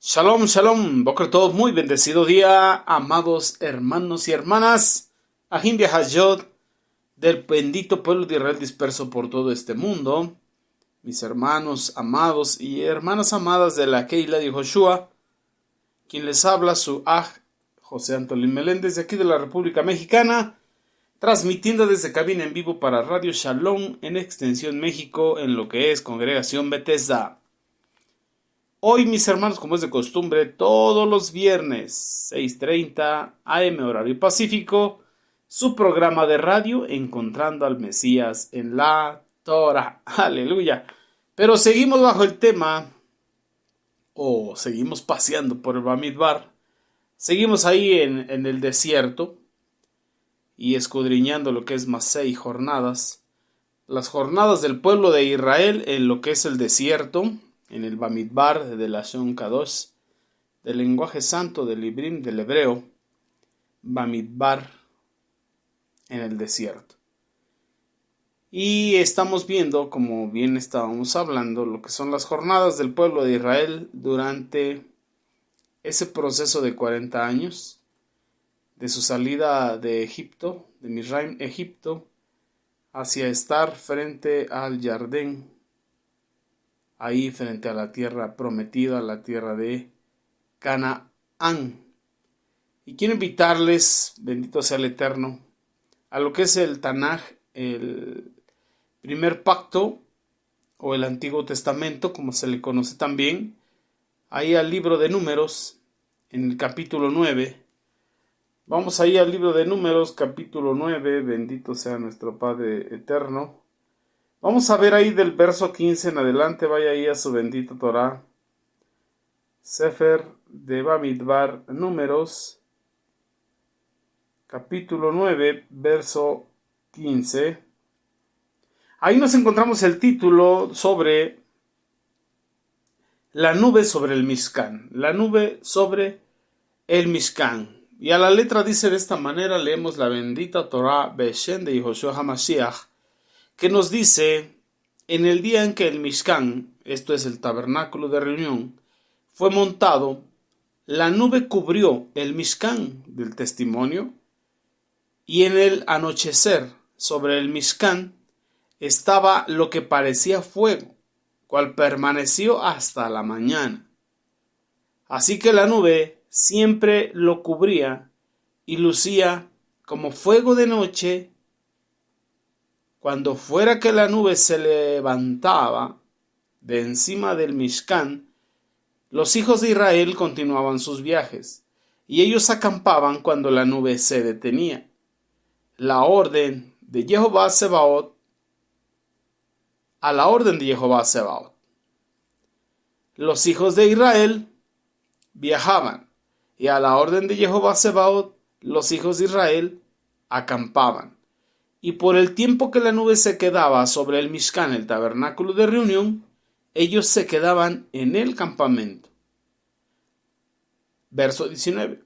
Shalom, shalom, Boker Tov, muy bendecido día, amados hermanos y hermanas, Ahim Hayot, del bendito pueblo de Israel disperso por todo este mundo, mis hermanos amados y hermanas amadas de la Keila de Joshua, quien les habla su José Antolín Meléndez, de aquí de la República Mexicana, transmitiendo desde cabina en vivo para Radio Shalom en Extensión México, en lo que es Congregación Bethesda. Hoy, mis hermanos, como es de costumbre, todos los viernes, 6:30 AM horario pacífico, su programa de radio Encontrando al Mesías en la Torah. Aleluya. Pero seguimos bajo el tema, o seguimos paseando por el Bamidbar. Seguimos ahí en el desierto y escudriñando lo que es más 6 jornadas. Las jornadas del pueblo de Israel en lo que es el desierto, en el Bamidbar de la Lashon Kadosh, del lenguaje santo del Ibrim del hebreo, Bamidbar en el desierto. Y estamos viendo, como bien estábamos hablando, lo que son las jornadas del pueblo de Israel durante ese proceso de 40 años, de su salida de Egipto, de Misraim, Egipto, hacia estar frente al Jardín, ahí frente a la tierra prometida, la tierra de Canaán. Y quiero invitarles, bendito sea el Eterno, a lo que es el Tanaj, el primer pacto, o el Antiguo Testamento, como se le conoce también, ahí al libro de Números, en el capítulo 9. Vamos ahí al libro de Números, capítulo 9, bendito sea nuestro Padre Eterno. Vamos a ver ahí del verso 15 en adelante, vaya ahí a su bendito Torah. Sefer de Bamidbar, Números, capítulo 9, verso 15. Ahí nos encontramos el título sobre la nube sobre el Mishkan. La nube sobre el Mishkan. Y a la letra dice de esta manera, leemos la bendita Torah Beshem de Yehoshua HaMashiach, que nos dice, en el día en que el Mishkan, esto es el tabernáculo de reunión, fue montado, la nube cubrió el Mishkan del testimonio, y en el anochecer sobre el Mishkan estaba lo que parecía fuego, cual permaneció hasta la mañana. Así que la nube siempre lo cubría y lucía como fuego de noche. Cuando fuera que la nube se levantaba de encima del Mishkan, los hijos de Israel continuaban sus viajes, y ellos acampaban cuando la nube se detenía. La orden de Jehová Sebaot, a la orden de Jehová Sebaot. Los hijos de Israel viajaban, y a la orden de Jehová Sebaot, los hijos de Israel acampaban. Y por el tiempo que la nube se quedaba sobre el Mishkan, el tabernáculo de reunión, ellos se quedaban en el campamento. Verso 19.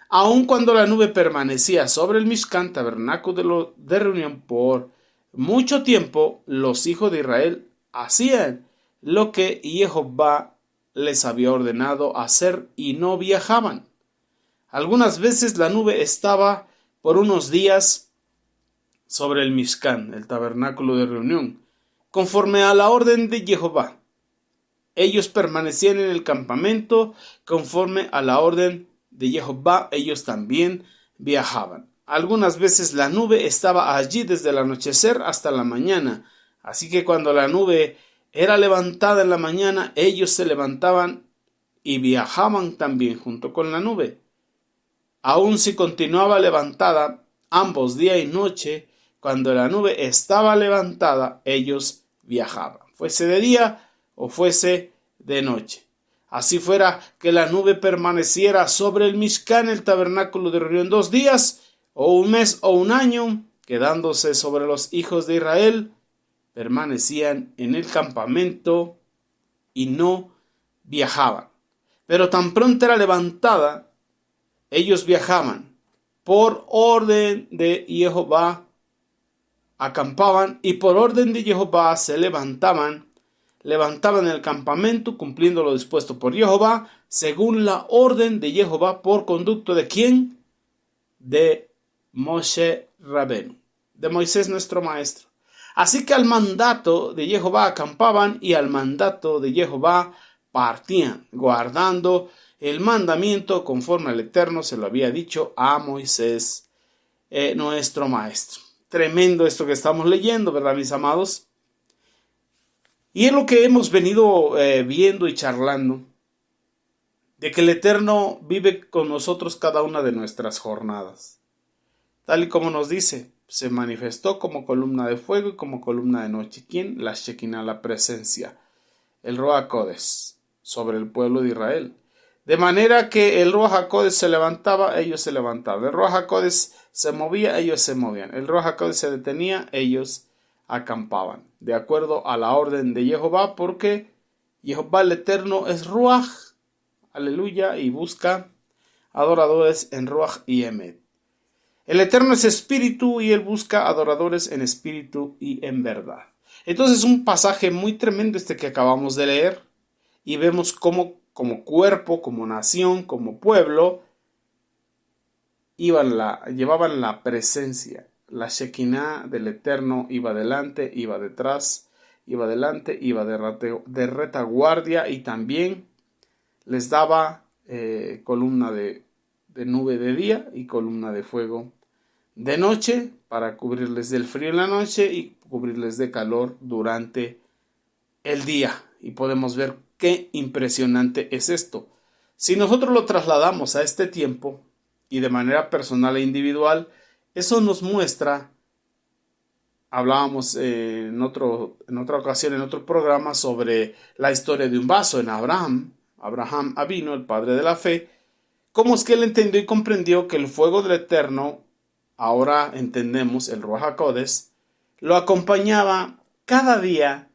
Aun cuando la nube permanecía sobre el Mishkan, tabernáculo de reunión, por mucho tiempo, los hijos de Israel hacían lo que Jehová les había ordenado hacer y no viajaban. Algunas veces la nube estaba por unos días sobre el Mishkan, el tabernáculo de reunión, conforme a la orden de Jehová. Ellos permanecían en el campamento, conforme a la orden de Jehová, ellos también viajaban. Algunas veces la nube estaba allí desde el anochecer hasta la mañana, así que cuando la nube era levantada en la mañana, ellos se levantaban y viajaban también junto con la nube. Aun si continuaba levantada ambos día y noche, cuando la nube estaba levantada, ellos viajaban, fuese de día o fuese de noche. Así fuera que la nube permaneciera sobre el Mishkan, el tabernáculo de reunión, 2 días, o un mes, o un año, quedándose sobre los hijos de Israel, permanecían en el campamento y no viajaban. Pero tan pronto era levantada, ellos viajaban. Por orden de Jehová acampaban, y por orden de Jehová se levantaban levantaban el campamento cumpliendo lo dispuesto por Jehová, según la orden de Jehová por conducto de ¿quién? De Moshe Rabenu, de Moisés nuestro maestro. Así que al mandato de Jehová acampaban y al mandato de Jehová partían, guardando el mandamiento conforme al Eterno se lo había dicho a Moisés, nuestro maestro. Tremendo esto que estamos leyendo, ¿verdad, mis amados? Y es lo que hemos venido viendo y charlando, de que el Eterno vive con nosotros cada una de nuestras jornadas. Tal y como nos dice, se manifestó como columna de fuego y como columna de noche. ¿Quién? La Shekinah, la presencia, el Ruach HaKodesh, sobre el pueblo de Israel. De manera que el Ruach HaKodesh se levantaba, ellos se levantaban. El Ruach HaKodesh se movía, ellos se movían. El Ruach HaKodesh se detenía, ellos acampaban. De acuerdo a la orden de Jehová, porque Jehová el Eterno es Ruach, aleluya, y busca adoradores en Ruach y Emet. El Eterno es espíritu y Él busca adoradores en espíritu y en verdad. Entonces es un pasaje muy tremendo este que acabamos de leer y vemos cómo como cuerpo, como nación, como pueblo, llevaban la presencia. La Shekinah del Eterno iba delante, iba detrás, iba delante, iba de retaguardia y también les daba columna de nube de día y columna de fuego de noche para cubrirles del frío en la noche y cubrirles de calor durante el día. Y podemos ver qué impresionante es esto. Si nosotros lo trasladamos a este tiempo y de manera personal e individual, eso nos muestra, hablábamos en otra ocasión, en otro programa, sobre la historia de un vaso en Abraham Avinu, el padre de la fe, cómo es que él entendió y comprendió que el fuego del Eterno, ahora entendemos el Ruach HaKodesh, lo acompañaba cada día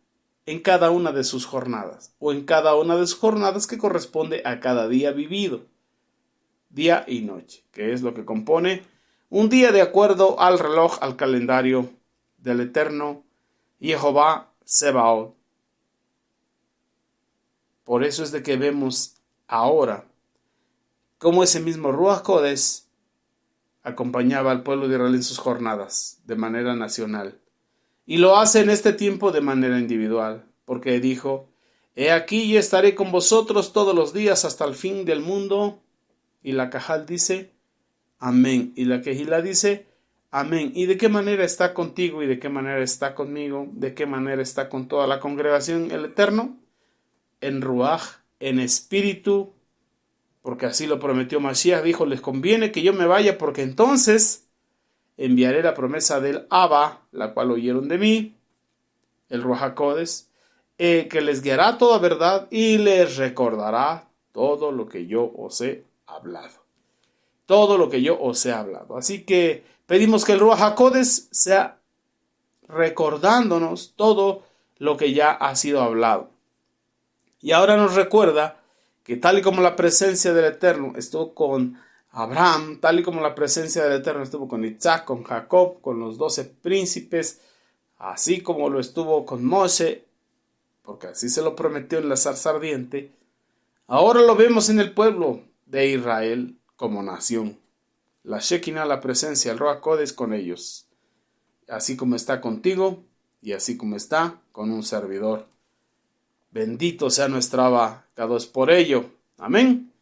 en cada una de sus jornadas, o en cada una de sus jornadas que corresponde a cada día vivido, día y noche, que es lo que compone un día de acuerdo al reloj, al calendario del Eterno Jehová Sebaot. Por eso es de que vemos ahora cómo ese mismo Ruach HaKodesh acompañaba al pueblo de Israel en sus jornadas de manera nacional. Y lo hace en este tiempo de manera individual, porque dijo, he aquí y estaré con vosotros todos los días hasta el fin del mundo. Y la Cajal dice, amén. Y la Kehilá dice, amén. ¿Y de qué manera está contigo y de qué manera está conmigo? ¿De qué manera está con toda la congregación el Eterno? En Ruach, en espíritu, porque así lo prometió Mashiach, dijo, les conviene que yo me vaya porque entonces enviaré la promesa del Abba, la cual oyeron de mí, el Ruach HaKodesh, que les guiará toda verdad y les recordará todo lo que yo os he hablado. Todo lo que yo os he hablado. Así que pedimos que el Ruach HaKodesh sea recordándonos todo lo que ya ha sido hablado. Y ahora nos recuerda que tal y como la presencia del Eterno estuvo con Abraham, tal y como la presencia del Eterno estuvo con Isaac, con Jacob, con los 12 príncipes, así como lo estuvo con Moshe, porque así se lo prometió en la zarza ardiente, ahora lo vemos en el pueblo de Israel como nación. La Shekinah, la presencia, el Ruach HaKodesh con ellos, así como está contigo y así como está con un servidor. Bendito sea nuestra Abba Kadosh por ello. Amén.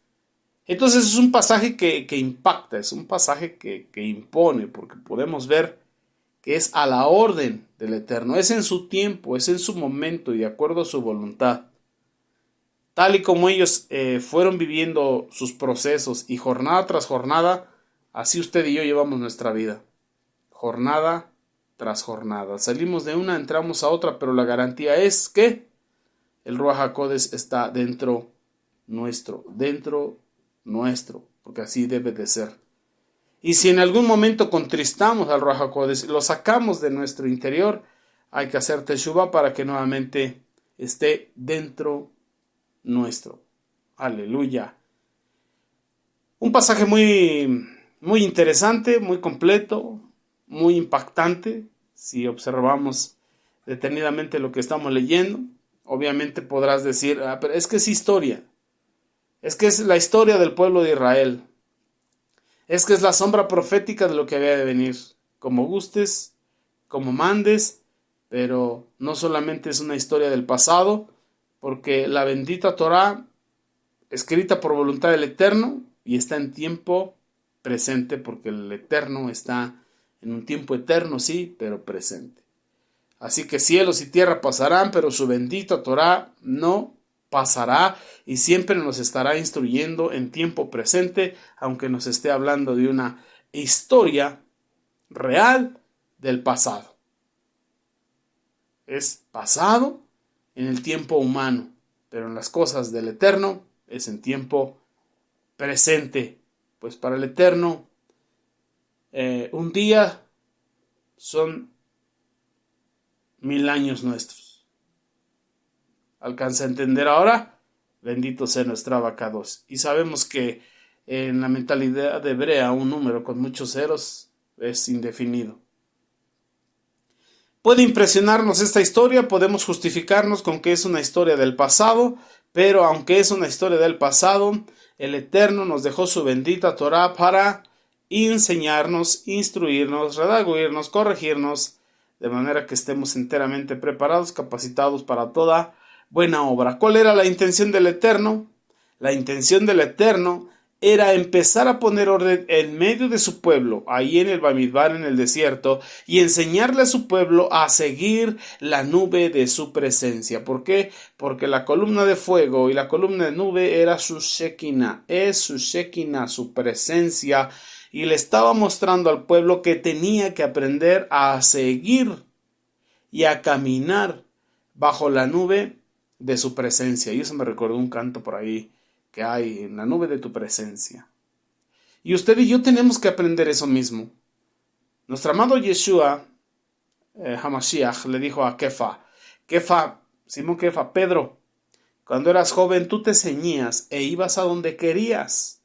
Entonces es un pasaje que impacta, es un pasaje que impone, porque podemos ver que es a la orden del Eterno, es en su tiempo, es en su momento y de acuerdo a su voluntad. Tal y como ellos fueron viviendo sus procesos y jornada tras jornada, así usted y yo llevamos nuestra vida. Jornada tras jornada. Salimos de una, entramos a otra, pero la garantía es que el Ruach HaKodesh está dentro nuestro, porque así debe de ser. Y si en algún momento contristamos al Ruach HaKodesh, lo sacamos de nuestro interior, hay que hacer teshuvah para que nuevamente esté dentro nuestro. Aleluya. Un pasaje muy, muy interesante, muy completo, muy impactante, si observamos detenidamente lo que estamos leyendo. Obviamente podrás decir, pero es que es historia. Es que es la historia del pueblo de Israel. Es que es la sombra profética de lo que había de venir. Como gustes, como mandes, pero no solamente es una historia del pasado, porque la bendita Torá, escrita por voluntad del Eterno, y está en tiempo presente, porque el Eterno está en un tiempo eterno, sí, pero presente. Así que cielos y tierra pasarán, pero su bendita Torá no pasará y siempre nos estará instruyendo en tiempo presente, aunque nos esté hablando de una historia real del pasado. Es pasado en el tiempo humano, pero en las cosas del Eterno es en tiempo presente. Pues para el Eterno, un día son 1000 años nuestros. ¿Alcanza a entender ahora? Bendito sea nuestra Abacados. Y sabemos que en la mentalidad hebrea un número con muchos ceros es indefinido. Puede impresionarnos esta historia, podemos justificarnos con que es una historia del pasado, pero aunque es una historia del pasado, el Eterno nos dejó su bendita Torá para enseñarnos, instruirnos, redarguirnos, corregirnos, de manera que estemos enteramente preparados, capacitados para toda buena obra. ¿Cuál era la intención del Eterno? La intención del Eterno era empezar a poner orden en medio de su pueblo, ahí en el Bamidbar, en el desierto, y enseñarle a su pueblo a seguir la nube de su presencia. ¿Por qué? Porque la columna de fuego y la columna de nube era su Shekinah, es su Shekinah, su presencia, y le estaba mostrando al pueblo que tenía que aprender a seguir y a caminar bajo la nube de su presencia. Y eso me recordó un canto por ahí que hay en la nube de tu presencia. Y usted y yo tenemos que aprender eso mismo. Nuestro amado Yeshua, Hamashiach, le dijo a Simón Kefa, Pedro, cuando eras joven tú te ceñías e ibas a donde querías.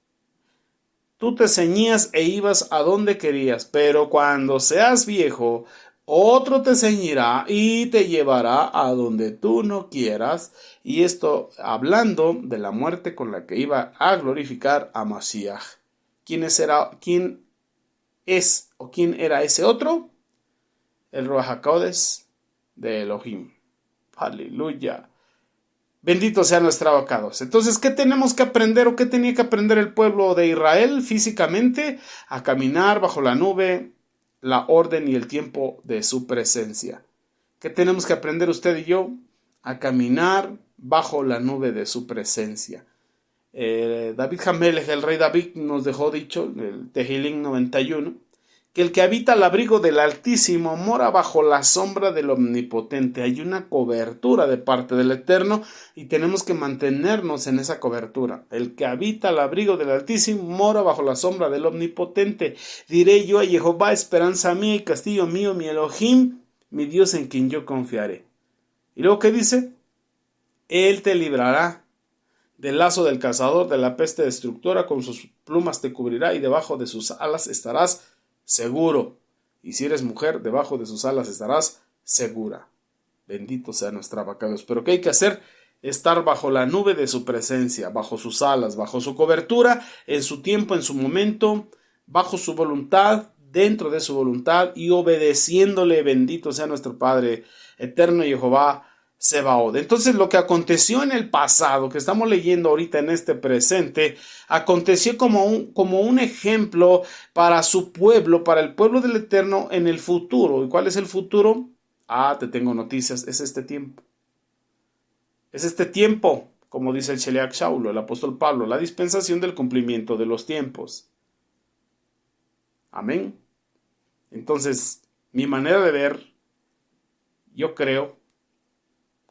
Tú te ceñías e ibas a donde querías, pero cuando seas viejo, otro te ceñirá y te llevará a donde tú no quieras. Y esto hablando de la muerte con la que iba a glorificar a Mashiach. ¿Quién es o quién era ese otro? El Ruach HaKodesh de Elohim. Aleluya. Bendito sea nuestro Abacados. Entonces, ¿qué tenemos que aprender o qué tenía que aprender el pueblo de Israel físicamente? A caminar bajo la nube, la orden y el tiempo de su presencia. ¿Qué tenemos que aprender usted y yo? A caminar bajo la nube de su presencia. David Hamelech, el rey David, nos dejó dicho, el Tehillim 91, que el que habita al abrigo del Altísimo mora bajo la sombra del Omnipotente. Hay una cobertura de parte del Eterno y tenemos que mantenernos en esa cobertura. El que habita al abrigo del Altísimo mora bajo la sombra del Omnipotente. Diré yo a Jehová, esperanza mía y castillo mío, mi Elohim, mi Dios en quien yo confiaré. ¿Y luego qué dice? Él te librará del lazo del cazador, de la peste destructora, con sus plumas te cubrirá y debajo de sus alas estarás seguro. Y si eres mujer, debajo de sus alas estarás segura. Bendito sea nuestra Abacados. Pero ¿qué hay que hacer? Estar bajo la nube de su presencia, bajo sus alas, bajo su cobertura, en su tiempo, en su momento, bajo su voluntad, dentro de su voluntad y obedeciéndole. Bendito sea nuestro Padre eterno Jehová Sebaod. Entonces lo que aconteció en el pasado, que estamos leyendo ahorita en este presente, aconteció como un ejemplo para su pueblo, para el pueblo del Eterno en el futuro. ¿Y cuál es el futuro? Te tengo noticias, es este tiempo. Es este tiempo, como dice el Sheliach Shaulo, el apóstol Pablo, la dispensación del cumplimiento de los tiempos. Amén. Entonces, mi manera de ver, yo creo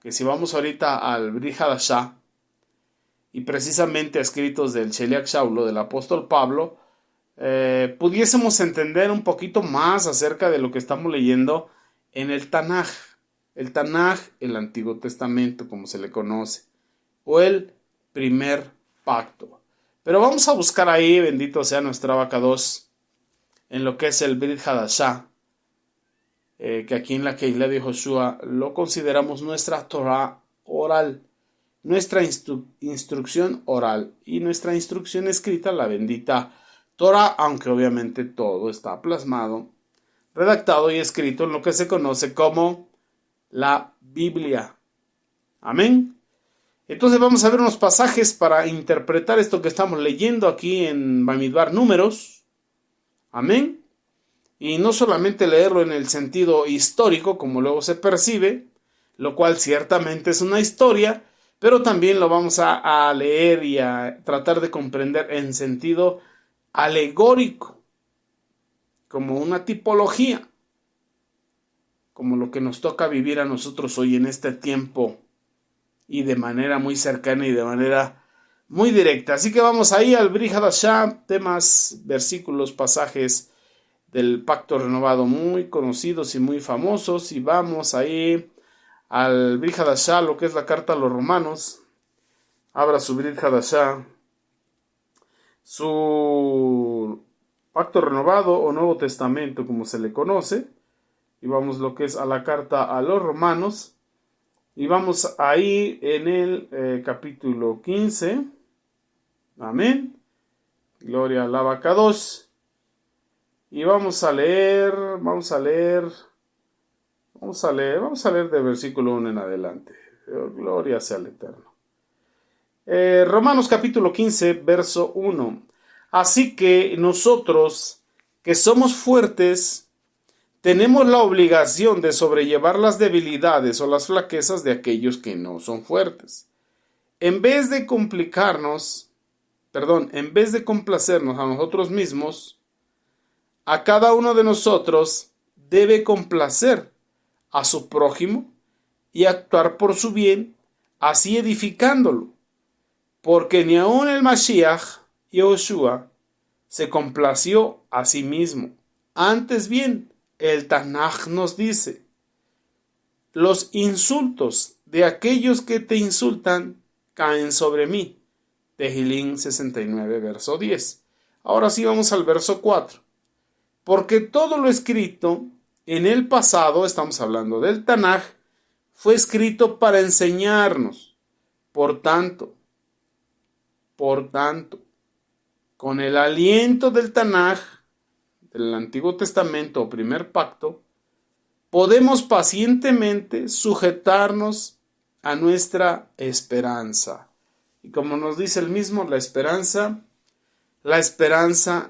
que si vamos ahorita al Brit Hadashah y precisamente a escritos del Sheliach Shaulo, del apóstol Pablo, pudiésemos entender un poquito más acerca de lo que estamos leyendo en el Tanaj. El Tanaj, el Antiguo Testamento, como se le conoce, o el primer pacto. Pero vamos a buscar ahí, bendito sea nuestro Abacados, en lo que es el Brit Hadashah, que aquí en la Keilah de Joshua lo consideramos nuestra Torah oral. Nuestra instrucción oral y nuestra instrucción escrita, la bendita Torah, aunque obviamente todo está plasmado, redactado y escrito en lo que se conoce como la Biblia. Amén. Entonces vamos a ver unos pasajes para interpretar esto que estamos leyendo aquí en Bamidbar Números. Amén. Y no solamente leerlo en el sentido histórico, como luego se percibe, lo cual ciertamente es una historia, pero también lo vamos a leer y a tratar de comprender en sentido alegórico, como una tipología, como lo que nos toca vivir a nosotros hoy en este tiempo y de manera muy cercana y de manera muy directa. Así que vamos ahí al Brit Hadashah, temas, versículos, pasajes del Pacto Renovado muy conocidos y muy famosos, y vamos ahí al Brit Hadashah, lo que es la carta a los Romanos. Abra su Brit Hadashah, su Pacto Renovado o Nuevo Testamento, como se le conoce, y vamos lo que es a la carta a los Romanos, y vamos ahí en el capítulo 15, amén, gloria al Abacados, y vamos a leer de versículo 1 en adelante, gloria sea al Eterno. Romanos capítulo 15, verso 1. Así que nosotros, que somos fuertes, tenemos la obligación de sobrellevar las debilidades o las flaquezas de aquellos que no son fuertes. En vez de complacernos a nosotros mismos, a cada uno de nosotros debe complacer a su prójimo y actuar por su bien, así edificándolo. Porque ni aun el Mashiach, Yehoshua, se complació a sí mismo. Antes bien, el Tanaj nos dice: los insultos de aquellos que te insultan caen sobre mí. Tehilín 69, verso 10. Ahora sí vamos al verso 4. Porque todo lo escrito en el pasado, estamos hablando del Tanaj, fue escrito para enseñarnos. Por tanto, con el aliento del Tanaj, del Antiguo Testamento o Primer Pacto, podemos pacientemente sujetarnos a nuestra esperanza. Y como nos dice el mismo, la esperanza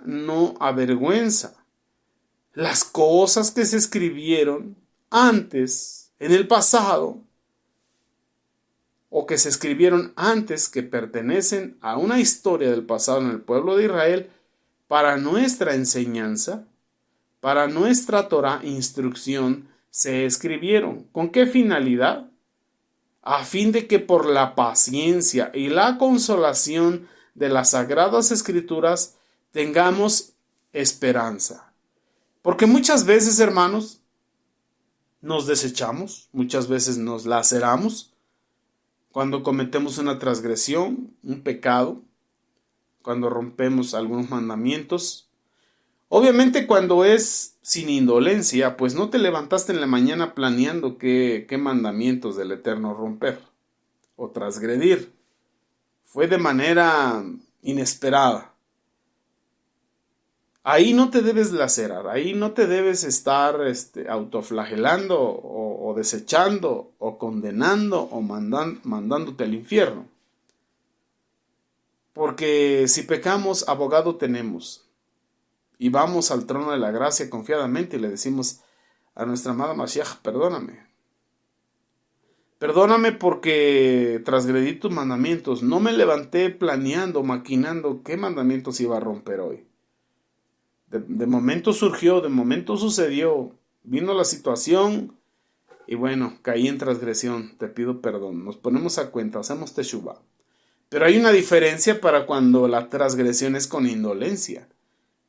no avergüenza. Las cosas que se escribieron antes, en el pasado, o que se escribieron antes, que pertenecen a una historia del pasado en el pueblo de Israel, para nuestra enseñanza, para nuestra Torah, instrucción, se escribieron. ¿Con qué finalidad? A fin de que por la paciencia y la consolación de las Sagradas Escrituras tengamos esperanza. Porque muchas veces, hermanos, nos desechamos, muchas veces nos laceramos cuando cometemos una transgresión, un pecado, cuando rompemos algunos mandamientos. Obviamente cuando es sin indolencia, pues no te levantaste en la mañana planeando qué mandamientos del Eterno romper o transgredir. Fue de manera inesperada. Ahí no te debes lacerar, ahí no te debes estar autoflagelando o desechando o condenando o mandándote al infierno. Porque si pecamos, abogado tenemos. Y vamos al trono de la gracia confiadamente y le decimos a nuestra amada Mashiach: perdóname. Perdóname porque transgredí tus mandamientos. No me levanté planeando, maquinando qué mandamientos iba a romper hoy. De momento surgió, de momento sucedió, vino la situación y bueno, caí en transgresión. Te pido perdón. Nos ponemos a cuenta, hacemos teshuvah. Pero hay una diferencia para cuando la transgresión es con indolencia.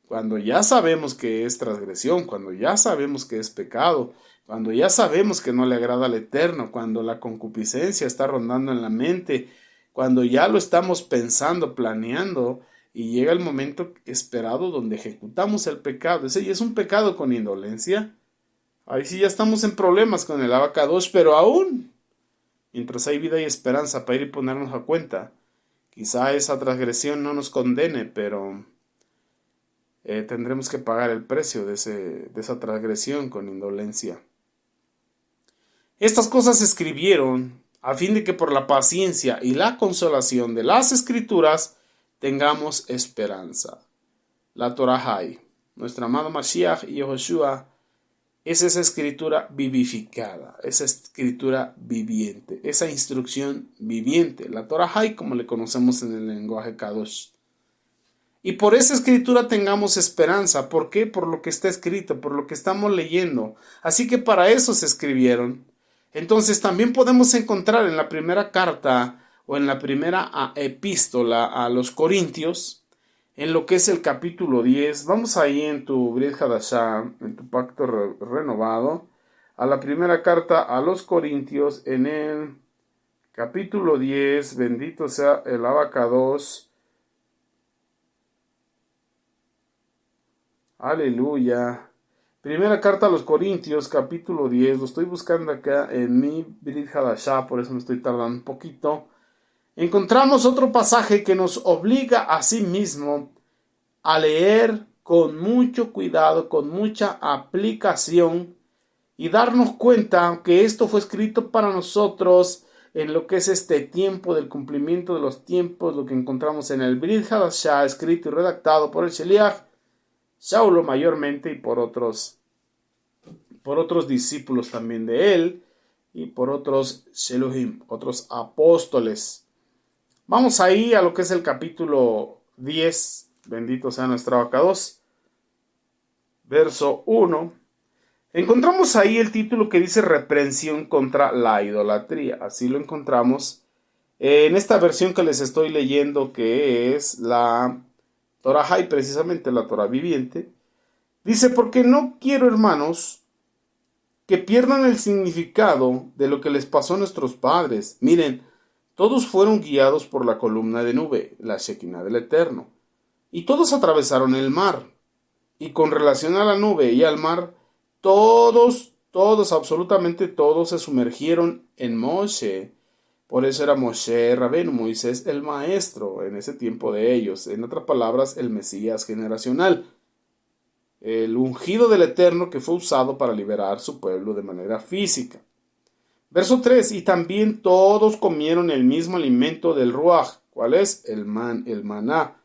Cuando ya sabemos que es transgresión, cuando ya sabemos que es pecado, cuando ya sabemos que no le agrada al Eterno, cuando la concupiscencia está rondando en la mente, cuando ya lo estamos pensando, planeando, y llega el momento esperado donde ejecutamos el pecado. Ese ya es un pecado con indolencia. Ahí sí ya estamos en problemas con el Abacadosh, pero aún mientras hay vida y esperanza para ir y ponernos a cuenta. Quizá esa transgresión no nos condene, pero tendremos que pagar el precio de esa transgresión con indolencia. Estas cosas se escribieron a fin de que por la paciencia y la consolación de las Escrituras tengamos esperanza. La Torah, nuestro amado Mashiach y Yehoshua, es esa escritura vivificada, esa escritura viviente, esa instrucción viviente, la Torah, como le conocemos en el lenguaje Kadosh. Y por esa escritura tengamos esperanza. ¿Por qué? Por lo que está escrito, por lo que estamos leyendo. Así que para eso se escribieron. Entonces también podemos encontrar en la primera carta o en la primera epístola a los Corintios, en lo que es el capítulo 10, vamos ahí en tu Brit Hadashah, en tu pacto renovado, a la primera carta a los Corintios, en el capítulo 10, bendito sea el Abacados, aleluya. Primera carta a los Corintios, capítulo 10, lo estoy buscando acá en mi Brit Hadashah, por eso me estoy tardando un poquito. Encontramos otro pasaje que nos obliga a sí mismo a leer con mucho cuidado, con mucha aplicación y darnos cuenta que esto fue escrito para nosotros en lo que es este tiempo del cumplimiento de los tiempos, lo que encontramos en el Brit Hadashah, escrito y redactado por el Sheliach Shaulo mayormente y por otros discípulos también de él y por otros Sheluhim, otros apóstoles. Vamos ahí a lo que es el capítulo 10, bendito sea nuestro Abacados, verso 1. Encontramos ahí el título que dice reprensión contra la idolatría. Así lo encontramos en esta versión que les estoy leyendo, que es la Torah y precisamente la Torah viviente. Dice, porque no quiero, hermanos, que pierdan el significado de lo que les pasó a nuestros padres. Miren, todos fueron guiados por la columna de nube, la Shekinah del Eterno, y todos atravesaron el mar. Y con relación a la nube y al mar, todos, absolutamente todos se sumergieron en Moshe. Por eso era Moshe Rabenu, Moisés el maestro en ese tiempo de ellos. En otras palabras, el Mesías generacional. El ungido del Eterno que fue usado para liberar su pueblo de manera física. Verso 3. Y también todos comieron el mismo alimento del Ruach. ¿Cuál es? El maná.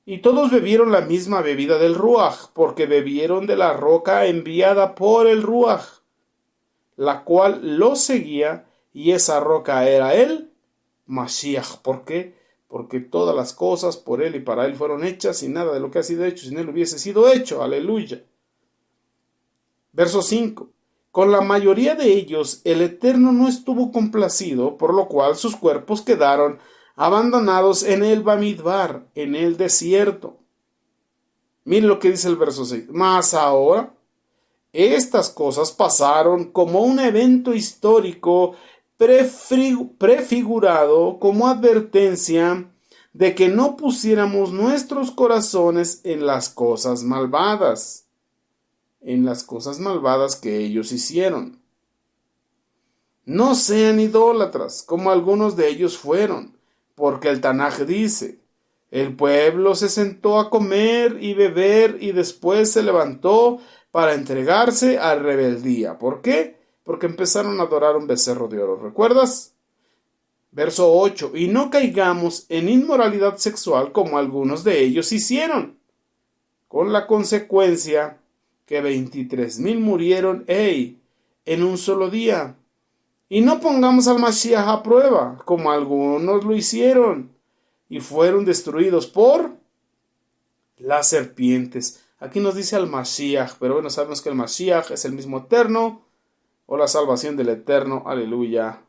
Y todos bebieron la misma bebida del Ruach, porque bebieron de la roca enviada por el Ruach, la cual los seguía. Y esa roca era el Mashiach. ¿Por qué? Porque todas las cosas por él y para él fueron hechas, y nada de lo que ha sido hecho sin él hubiese sido hecho. Aleluya. Verso 5. Con la mayoría de ellos el Eterno no estuvo complacido, por lo cual sus cuerpos quedaron abandonados en el Bamidbar, en el desierto. Miren lo que dice el verso 6. Mas ahora estas cosas pasaron como un evento histórico prefigurado como advertencia de que no pusiéramos nuestros corazones en las cosas malvadas, que ellos hicieron. No sean idólatras, como algunos de ellos fueron, porque el Tanaj dice, el pueblo se sentó a comer y beber y después se levantó para entregarse a rebeldía. ¿Por qué? Porque empezaron a adorar un becerro de oro. ¿Recuerdas? Verso 8. Y no caigamos en inmoralidad sexual como algunos de ellos hicieron, con la consecuencia que 23,000 murieron en un solo día. Y no pongamos al Mashiach a prueba, como algunos lo hicieron, y fueron destruidos por las serpientes. Aquí nos dice al Mashiach, pero bueno, sabemos que el Mashiach es el mismo Eterno, o la salvación del Eterno, aleluya,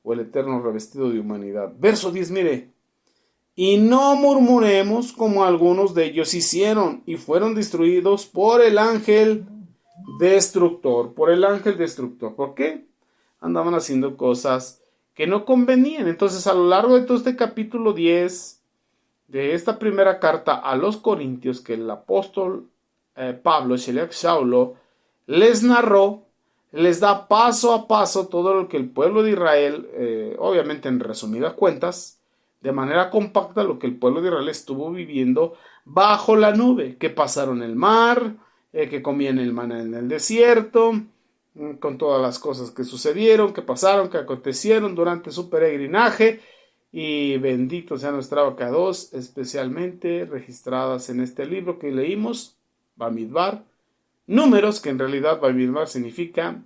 o el Eterno revestido de humanidad. Verso 10, mire. Y no murmuremos como algunos de ellos hicieron, y fueron destruidos por el ángel destructor. ¿Por qué? Andaban haciendo cosas que no convenían. Entonces, a lo largo de todo este capítulo 10, de esta primera carta a los Corintios, que el apóstol Pablo, Sheliach Shaulo, les narró, les da paso a paso todo lo que el pueblo de Israel, obviamente en resumidas cuentas, de manera compacta, lo que el pueblo de Israel estuvo viviendo bajo la nube, que pasaron el mar, que comían el maná en el desierto, con todas las cosas que sucedieron, que pasaron, que acontecieron durante su peregrinaje, y bendito sea nuestra Abacados, especialmente registradas en este libro que leímos, Bamidbar, Números, que en realidad Bamidbar significa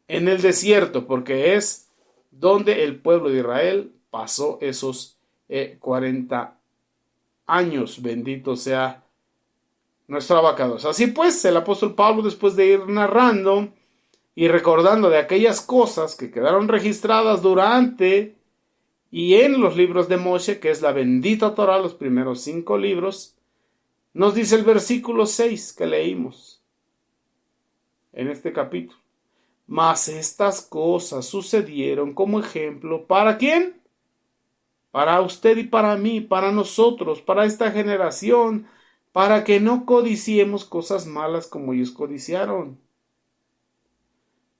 en el desierto, porque es donde el pueblo de Israel pasó esos 40 años. Bendito sea nuestro Abacados. Así pues, el apóstol Pablo, después de ir narrando y recordando de aquellas cosas que quedaron registradas durante y en los libros de Moshe, que es la bendita Torah, los primeros 5 libros, nos dice el versículo 6 que leímos en este capítulo. Mas estas cosas sucedieron como ejemplo, ¿para quién? Para usted y para mí, para nosotros, para esta generación, para que no codiciemos cosas malas como ellos codiciaron.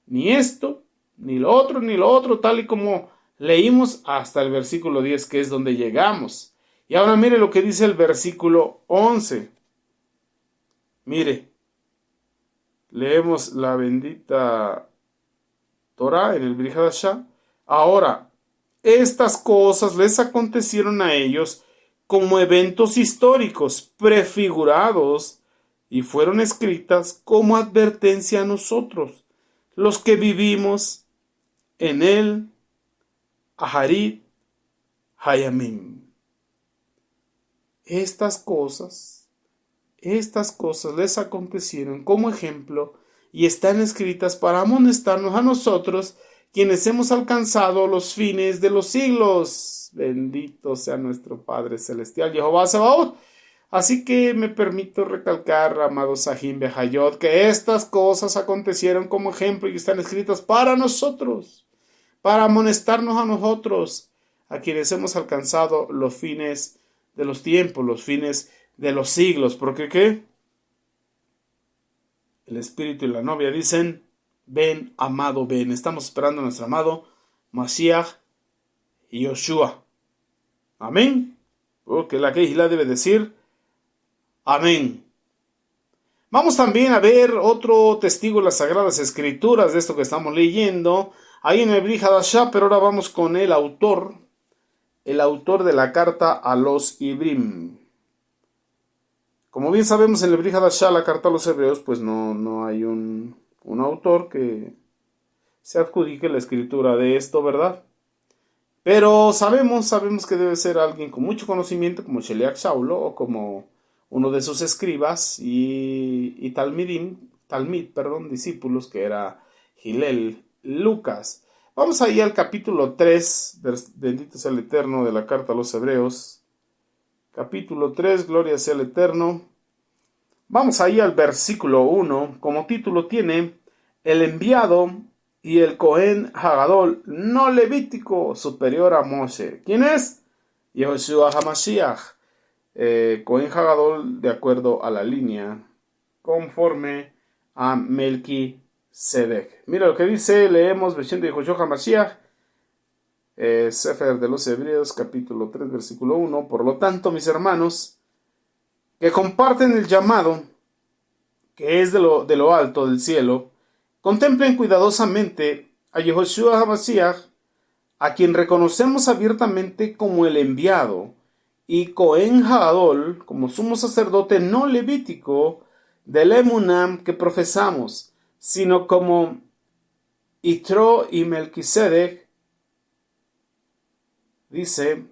Ni esto, ni lo otro, tal y como leímos hasta el versículo 10, que es donde llegamos. Y ahora mire lo que dice el versículo 11. Mire, leemos la bendita Torah en el Brit Hadashah. Ahora, estas cosas les acontecieron a ellos como eventos históricos prefigurados y fueron escritas como advertencia a nosotros, los que vivimos en el Aharit Hayamim. Estas cosas les acontecieron como ejemplo y están escritas para amonestarnos a nosotros, quienes hemos alcanzado los fines de los siglos. Bendito sea nuestro Padre Celestial, Jehová Sabaoth. Así que me permito recalcar, amados Sahim Behayot, que estas cosas acontecieron como ejemplo y están escritas para nosotros, para amonestarnos a nosotros, a quienes hemos alcanzado los fines de los tiempos, los fines de los siglos. Porque ¿qué? El Espíritu y la novia dicen: ven, amado, ven. Estamos esperando a nuestro amado Mashiach y Yoshua. Amén. Porque la Kehilá debe decir amén. Vamos también a ver otro testigo de las Sagradas Escrituras de esto que estamos leyendo ahí en el Brit Hadashah, pero ahora vamos con el autor de la carta a los Ibrim. Como bien sabemos, en el Brit Hadashah, la carta a los hebreos, pues no hay un autor que se adjudique la escritura de esto, ¿verdad? Pero sabemos que debe ser alguien con mucho conocimiento, como Sheliach Shaulo, o como uno de sus escribas y discípulos, que era Hillel Lucas. Vamos ahí al capítulo 3, bendito sea el Eterno, de la carta a los hebreos. Capítulo 3, gloria sea el Eterno. Vamos ahí al versículo 1. Como título tiene: el enviado y el Cohen Hagadol no levítico superior a Moshe. ¿Quién es? Yehoshua HaMashiach. Cohen Hagadol de acuerdo a la línea, conforme a Melquisedec. Mira lo que dice, leemos versión de Yehoshua HaMashiach. Sefer de los Hebreos, capítulo 3, versículo 1. Por lo tanto, mis hermanos, que comparten el llamado, que es de lo alto del cielo, contemplen cuidadosamente a Yehoshua HaMashiach, a quien reconocemos abiertamente como el enviado, y Cohen Hagadol, como sumo sacerdote no levítico, del Emunam que profesamos, sino como Yitro y Melquisedec. Dice,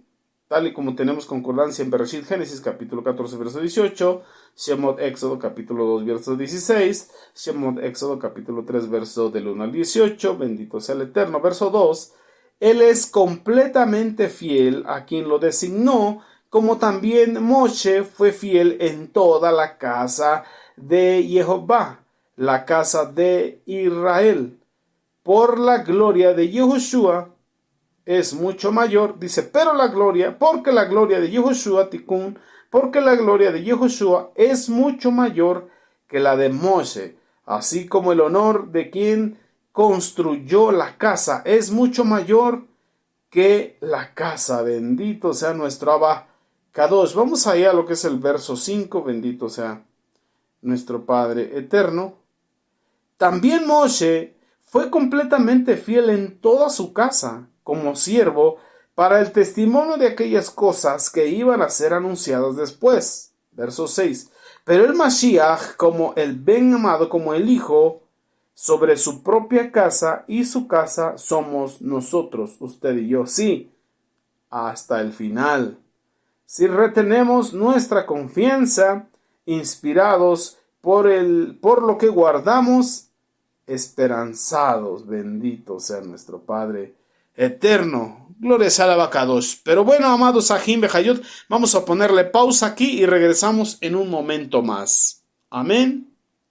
tal y como tenemos concordancia en Bereshit Génesis capítulo 14 verso 18, Shemot Éxodo capítulo 2 verso 16, Shemot Éxodo capítulo 3 verso del 1 al 18, bendito sea el Eterno, verso 2, Él es completamente fiel a quien lo designó, como también Moshe fue fiel en toda la casa de Jehová, la casa de Israel. Por la gloria de Yehoshua es mucho mayor, dice, porque la gloria de Yehoshua Tikkun, porque la gloria de Yehoshua es mucho mayor que la de Moshe, así como el honor de quien construyó la casa es mucho mayor que la casa. Bendito sea nuestro Abba Kadosh. Vamos allá a lo que es el verso 5. Bendito sea nuestro Padre eterno. También Moshe fue completamente fiel en toda su casa, como siervo, para el testimonio de aquellas cosas que iban a ser anunciadas después. Verso 6. Pero el Mashiach, como el Ben amado, como el Hijo, sobre su propia casa, y su casa somos nosotros, usted y yo. Sí, hasta el final. Si retenemos nuestra confianza, inspirados por lo que guardamos, esperanzados, bendito sea nuestro Padre eterno. Gloria sea al Abacadosh. Pero bueno, amados Ajim Bejayot, vamos a ponerle pausa aquí y regresamos en un momento más. Amén.